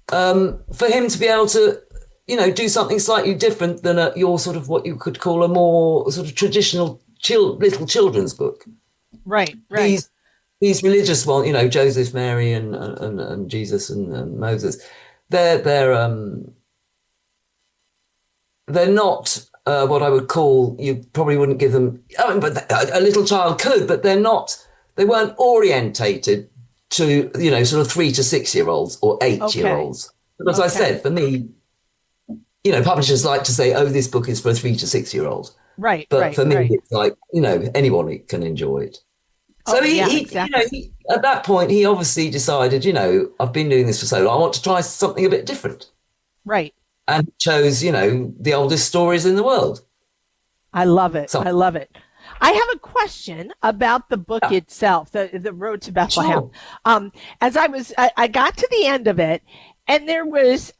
for him to be able to, do something slightly different than your sort of what you could call a more sort of traditional little children's book. Right. These religious ones, Joseph, Mary, and Jesus and Moses, they're not what I would call. You probably wouldn't give them. I mean, but a little child could, but they're not. They weren't orientated to sort of 3 to 6 year olds or 8-year-olds. But as I said, for me, publishers like to say, "Oh, this book is for a 3 to 6 year old." Right. But for me, it's like anyone can enjoy it. So exactly. At that point, he obviously decided, I've been doing this for so long, I want to try something a bit different. Right. And chose, the oldest stories in the world. I love it. I love it. I have a question about the book itself, the Road to Bethlehem. Sure. As I got to the end of it, and there's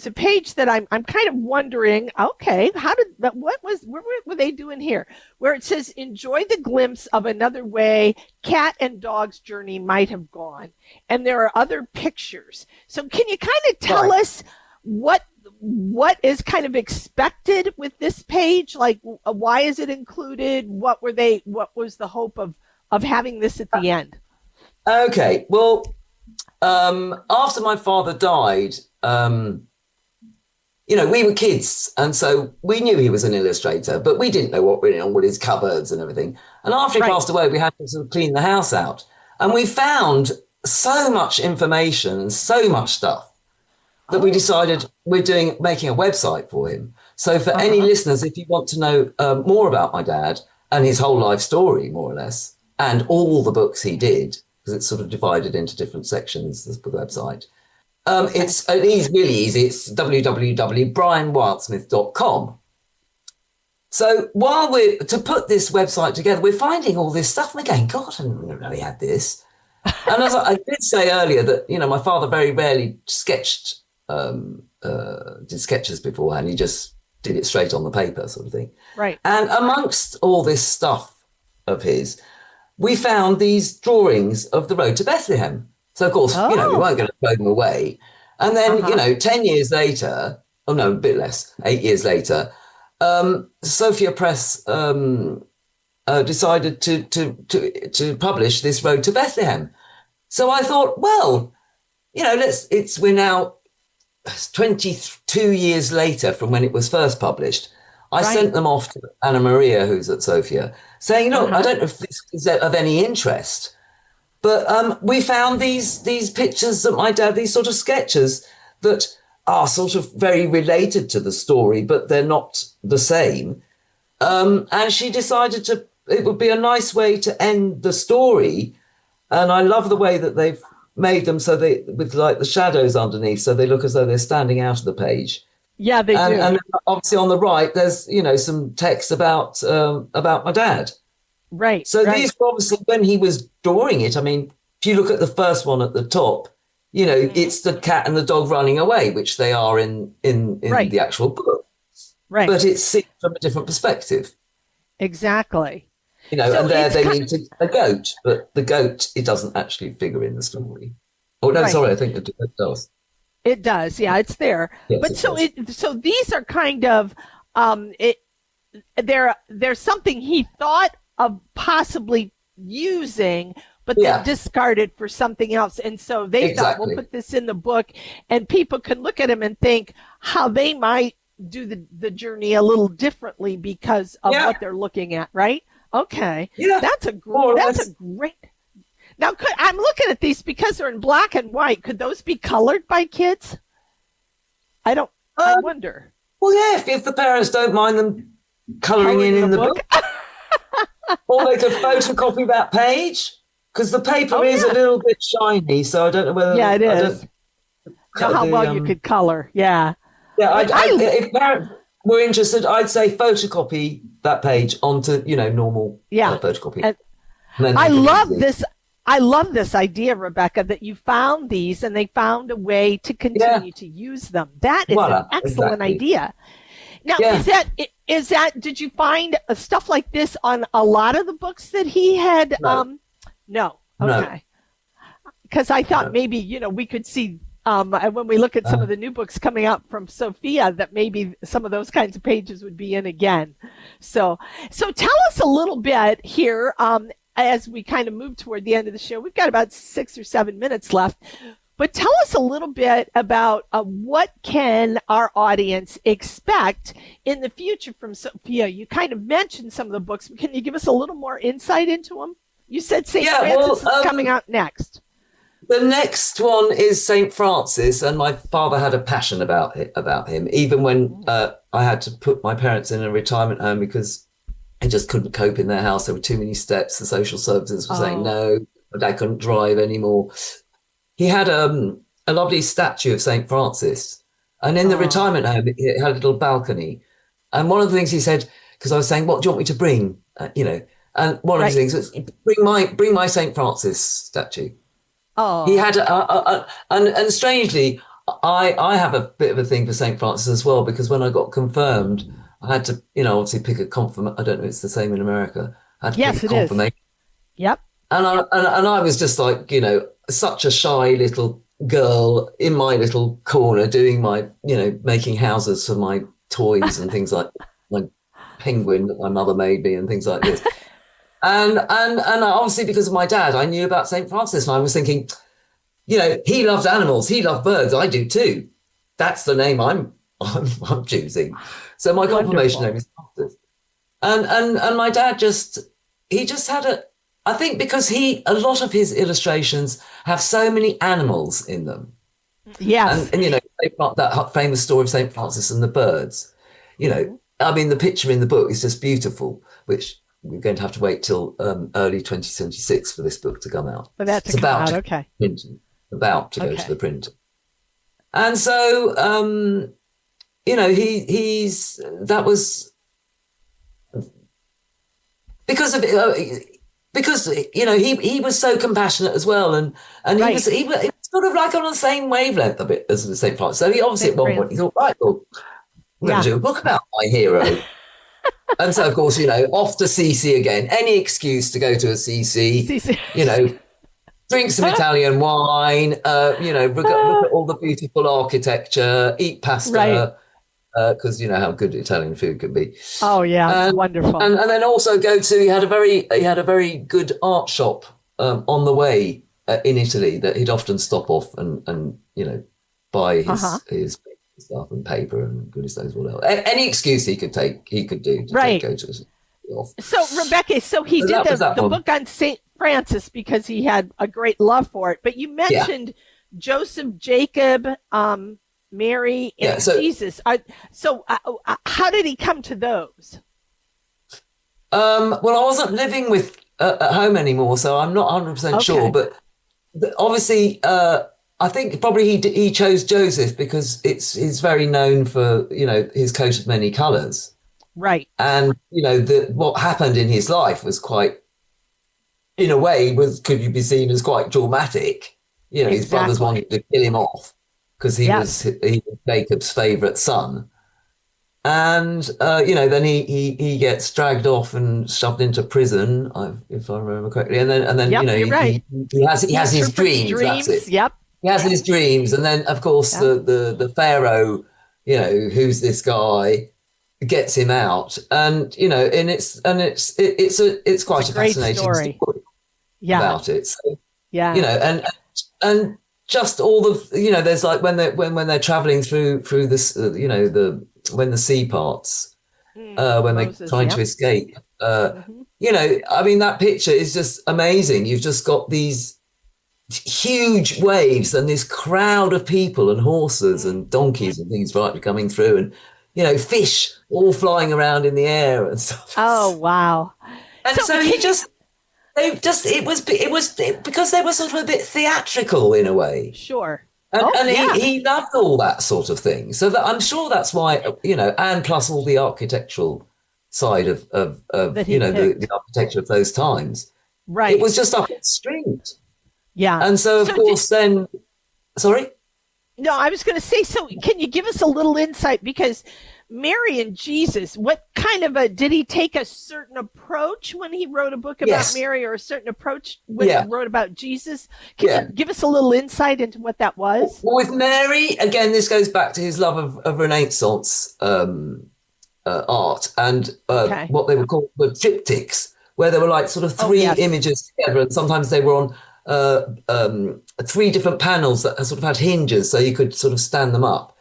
a page that I'm kind of wondering, okay, what were they doing here? Where it says, enjoy the glimpse of another way cat and dog's journey might have gone. And there are other pictures. So can you kind of tell us what is kind of expected with this page? Like, why is it included? What was the hope of having this at the end? Okay. Well, after my father died, we were kids. And so we knew he was an illustrator, but we didn't know what went on with his cupboards and everything. And after he passed away, we had to sort of clean the house out. And we found so much information and so much stuff that we decided we're making a website for him. So for any listeners, if you want to know more about my dad and his whole life story, more or less, and all the books he did, because it's sort of divided into different sections, the website, it's really easy. It's www.brianwildsmith.com. So to put this website together, we're finding all this stuff and we're going, God, I didn't know he had this. And as I did say earlier that, my father very rarely did sketches beforehand. He just did it straight on the paper sort of thing. Right. And amongst all this stuff of his, we found these drawings of the Road to Bethlehem. So, of course, we weren't going to throw them away. And then, 10 years later, a bit less, 8 years later, Sophia Press decided to publish this Road to Bethlehem. So I thought, well, we're now 22 years later from when it was first published. I sent them off to Anna Maria, who's at Sophia, saying, look, I don't know if this is of any interest, but we found these pictures that my dad, these sort of sketches that are sort of very related to the story, but they're not the same. And she decided it would be a nice way to end the story. And I love the way that they've made them with like the shadows underneath, so they look as though they're standing out of the page. Yeah, they do. And obviously on the right, there's some text about my dad. Right. So these were obviously when he was drawing it. I mean, if you look at the first one at the top, it's the cat and the dog running away, which they are in the actual book. Right. But it's seen from a different perspective. Exactly. So and there they meet a goat, but the goat, it doesn't actually figure in the story. Oh no, sorry, I think it does. It does, yeah, it's there. Yes, but so these are kind of there's something he thought of possibly using, but they discarded for something else. And so they thought, we'll put this in the book, and people can look at him and think how they might do the journey a little differently because of what they're looking at, right? Okay. Yeah. That's a great. Now, I'm looking at these because they're in black and white. Could those be colored by kids? I wonder. Well, yeah, if the parents don't mind them coloring in the book. Or they could photocopy that page, because the paper is a little bit shiny, so I don't know whether... Yeah, it is. Know how well you could color, yeah. Yeah, if parents were interested, I'd say photocopy that page onto, normal photocopy. And I love this idea, Rebecca, that you found these and they found a way to continue to use them. That is an excellent idea. Now, is that, did you find stuff like this on a lot of the books that he had? No. Okay. Because I thought maybe, we could see, when we look at some of the new books coming out from Sophia, that maybe some of those kinds of pages would be in again. So tell us a little bit here, as we kind of move toward the end of the show. We've got about 6 or 7 minutes left. But tell us a little bit about what can our audience expect in the future from Sophia. You kind of mentioned some of the books. Can you give us a little more insight into them? You said St. Francis is coming out next. The next one is St. Francis, and my father had a passion about him, even when I had to put my parents in a retirement home because He just couldn't cope in their house. There were too many steps. The social services were saying no. My dad couldn't drive anymore. He had a lovely statue of St. Francis. And in the retirement home, it had a little balcony. And one of the things he said, because I was saying, what do you want me to bring? And one of his things was, bring my St. Francis statue. Oh. He had, and strangely, I have a bit of a thing for St. Francis as well, because when I got confirmed, I had to, obviously pick a confirmation. I don't know if it's the same in America. I had to pick a confirmation. Yep. And I was just like, such a shy little girl in my little corner doing my, making houses for my toys and things like my penguin that my mother made me and things like this. And obviously because of my dad, I knew about St. Francis, and I was thinking, he loved animals, he loved birds, I do too. That's the name I'm choosing. So my confirmation name is Francis. And my dad he just had I think because a lot of his illustrations have so many animals in them. Yes. And that famous story of St. Francis and the birds, I mean, the picture in the book is just beautiful, which we're going to have to wait till early 2026 for this book to come out. For that to come out, okay. About to go to the printer. And so, that was because of because he was so compassionate as well, and he was sort of like on the same wavelength a bit as the St. Francis. So he obviously at one point he thought, right, well, we're going to do a book about my hero. And so, of course, off to CC again. Any excuse to go to a CC. Drink some Italian wine, look at all the beautiful architecture, eat pasta, because you know how good Italian food can be. Oh yeah, wonderful. And then also he had a very good art shop on the way in Italy that he'd often stop off and buy his stuff and paper and goodness knows what else. Any excuse he could do to go to us. So Rebecca, he did the book on St. Francis because he had a great love for it. But you mentioned Joseph, Jacob, Mary, and Jesus. How did he come to those? Well, I wasn't living at home anymore, so I'm not 100% sure. But obviously, I think probably he chose Joseph because he's very known for his coat of many colours. Right. And, what happened in his life was quite, in a way, could be seen as quite dramatic. His brothers wanted to kill him off because he was Jacob's favourite son. And, then he gets dragged off and shoved into prison, if I remember correctly. And then he has his dreams. That's it. Yep. He has his dreams. And then, of course, the Pharaoh, who's this guy, gets him out, and it's quite a fascinating story about it. So, and just all the there's like when they're traveling through this when the sea parts when they're trying to escape. I mean that picture is just amazing. You've just got these huge waves and this crowd of people and horses and donkeys and things coming through, and fish all flying around in the air and stuff. Oh, wow. And so it was because they were sort of a bit theatrical in a way. Sure. And he loved all that sort of thing. So that I'm sure that's why, and plus all the architectural side of the architecture of those times. Right. It was just up the street. Yeah. And so, of course, then, sorry? No, I was going to say, so can you give us a little insight? Because Mary and Jesus, what kind of did he take a certain approach when he wrote a book about Mary, or a certain approach when he wrote about Jesus? Can you give us a little insight into what that was? Well, with Mary, again, this goes back to his love of Renaissance art and what they were called were triptychs, where there were like sort of three images together, and sometimes they were on three different panels that sort of had hinges so you could sort of stand them up.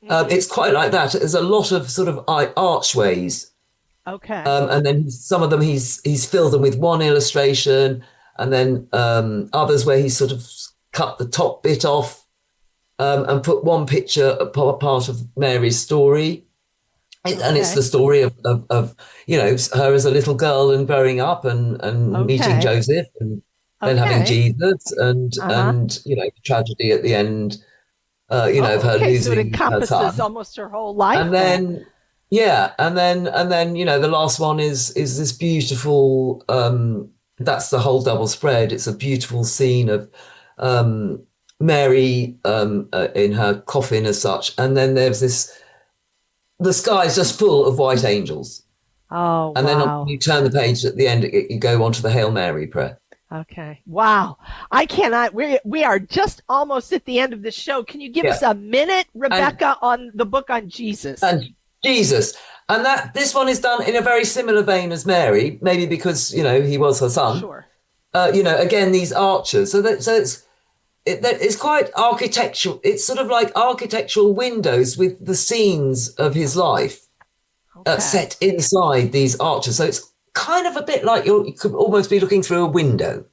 It's quite like that. There's a lot of sort of archways. Okay. And then some of them he's filled them with one illustration, and then others where he's sort of cut the top bit off and put one picture, part of Mary's story. And it's the story of her as a little girl and growing up and meeting Joseph and then having Jesus and the tragedy at the end, of her losing so it encompasses her son. almost her whole life. And then the last one is this beautiful. That's the whole double spread. It's a beautiful scene of Mary in her coffin as such, and then there's the sky is just full of white angels. Oh, and then when you turn the page at the end, you go on to the Hail Mary prayer. Okay. Wow. I cannot. We are just almost at the end of the show. Can you give us a minute, Rebecca, on the book on Jesus? And Jesus. And this one is done in a very similar vein as Mary, maybe because, he was her son. Sure. Again, these archers. So it's quite architectural. It's sort of like architectural windows with the scenes of his life set inside these archers. So it's kind of a bit like you could almost be looking through a window.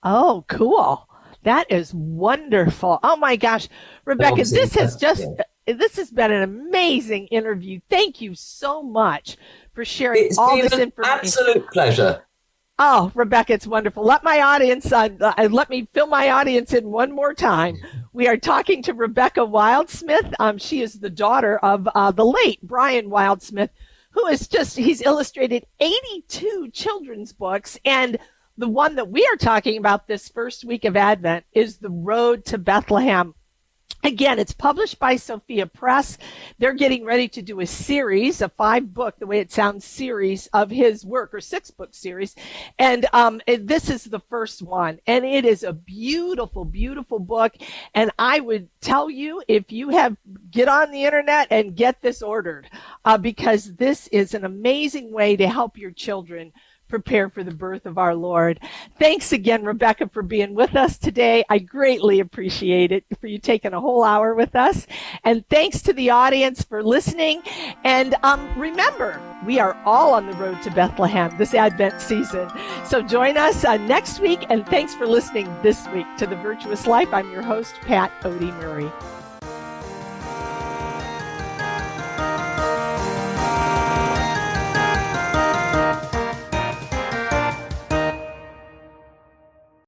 Oh, cool. That is wonderful. Oh my gosh. Rebecca, this has been an amazing interview. Thank you so much for sharing all this information. Absolute pleasure. Oh, Rebecca, it's wonderful. Let me fill my audience in one more time. We are talking to Rebecca Wildsmith. She is the daughter of the late Brian Wildsmith, who he's illustrated 82 children's books. And the one that we are talking about this first week of Advent is The Road to Bethlehem. Again, it's published by Sophia Press. They're getting ready to do a series, a 5-book, the way it sounds, series of his work, or 6-book series. And this is the first one. And it is a beautiful, beautiful book. And I would tell you, if you get on the internet and get this ordered, because this is an amazing way to help your children prepare for the birth of our Lord. Thanks again, Rebecca, for being with us today. I greatly appreciate it, for you taking a whole hour with us. And thanks to the audience for listening. And remember, we are all on the road to Bethlehem this Advent season. So join us next week. And thanks for listening this week to The Virtuous Life. I'm your host, Pat Odie Murray.